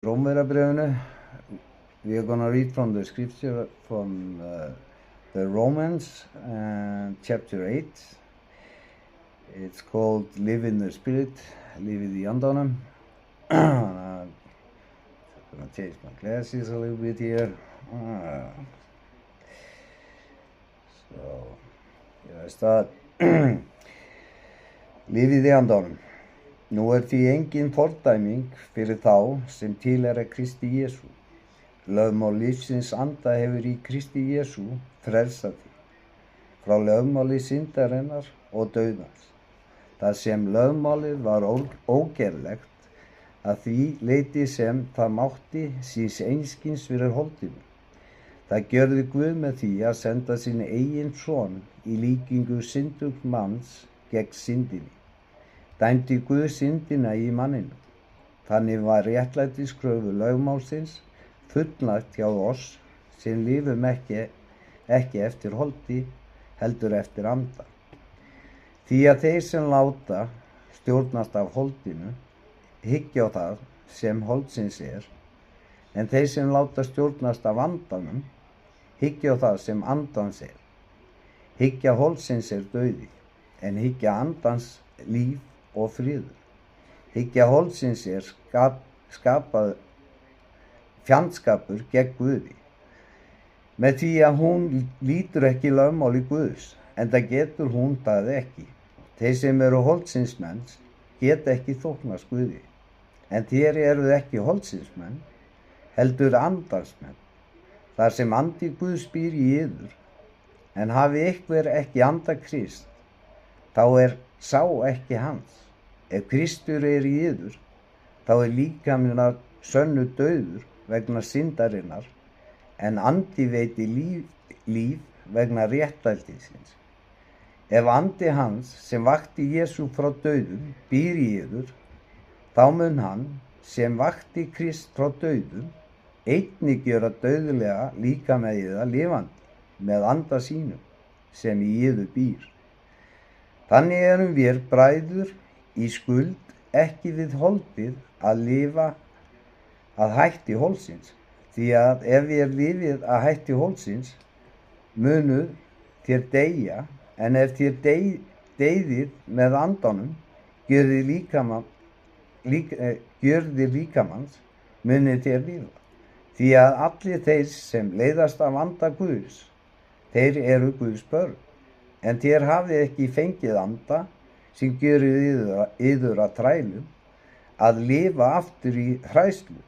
Rómverjabréfinu. We are going to read from the scripture from the Romans chapter 8. It's called Live in the Spirit, Live in the Andanum. I'm going to change my glasses a little bit here. So, here I start. Live í Andanum. Nú því engin fordæming fyrir þá sem tilheyra Kristi Jesú. Lögmál lífsins anda hefur í Kristi Jesú frelsað þig frá lögmáli syndarinnar og dauðans. Það sem lögmálið var ógerlegt að því leyti sem það mátti síns einskis fyrir holdinu. Það gjörði Guð með því að senda sinn eigin son í líkingu syndugs manns gegn syndinni. Dæmdi Guð syndina í manninu. Þannig var réttlætiskröfu lögmálsins fullnægt hjá oss sem lifum ekki eftir holdi, heldur eftir anda. Því að þeir sem láta stjórnast af holdinu hyggja á það sem holdsins en þeir sem láta stjórnast af andanum hyggja á það sem andans Hyggja holdsins dauði, en hyggja andans líf og friður. Hyggja holdsins skapað fjandskapur gegn Guði. Með því að hún lítur ekki lögmáli Guðs, enda getur hún það ekki. Þeir sem eru holdsins menn geta ekki þóknast Guði. En þér eruð ekki holdsins menn, heldur andans menn. Þar sem andi Guðs býr í yður, en hafi einhver ekki anda Krist, þá sá ekki hans. Ef Kristur í yður, þá líkaminn að sönnu dauður vegna syndarinnar, en andi veiti líf vegna réttlætisins. Ef andi hans sem vakti Jesú frá dauðum býr í yður, þá mun hann sem vakti Krist frá dauðum einnig gjöra dauðlega líkama yðar lifandi með anda sínum sem í yður býr. Þannig erum við bræður í skuld ekki við holdið að lifa að hætti holdsins, því að ef við lifið að hætti holdsins munu þér deyja, en ef þér deyðið með andanum gjörðir líkamans munu þér lifa. Því að allir þeir sem leiðast af anda Guðs, þeir eru Guðs börn, en þér hafið ekki fengið anda sem gjörir yður að þrælum, að lifa aftur í hræðslu.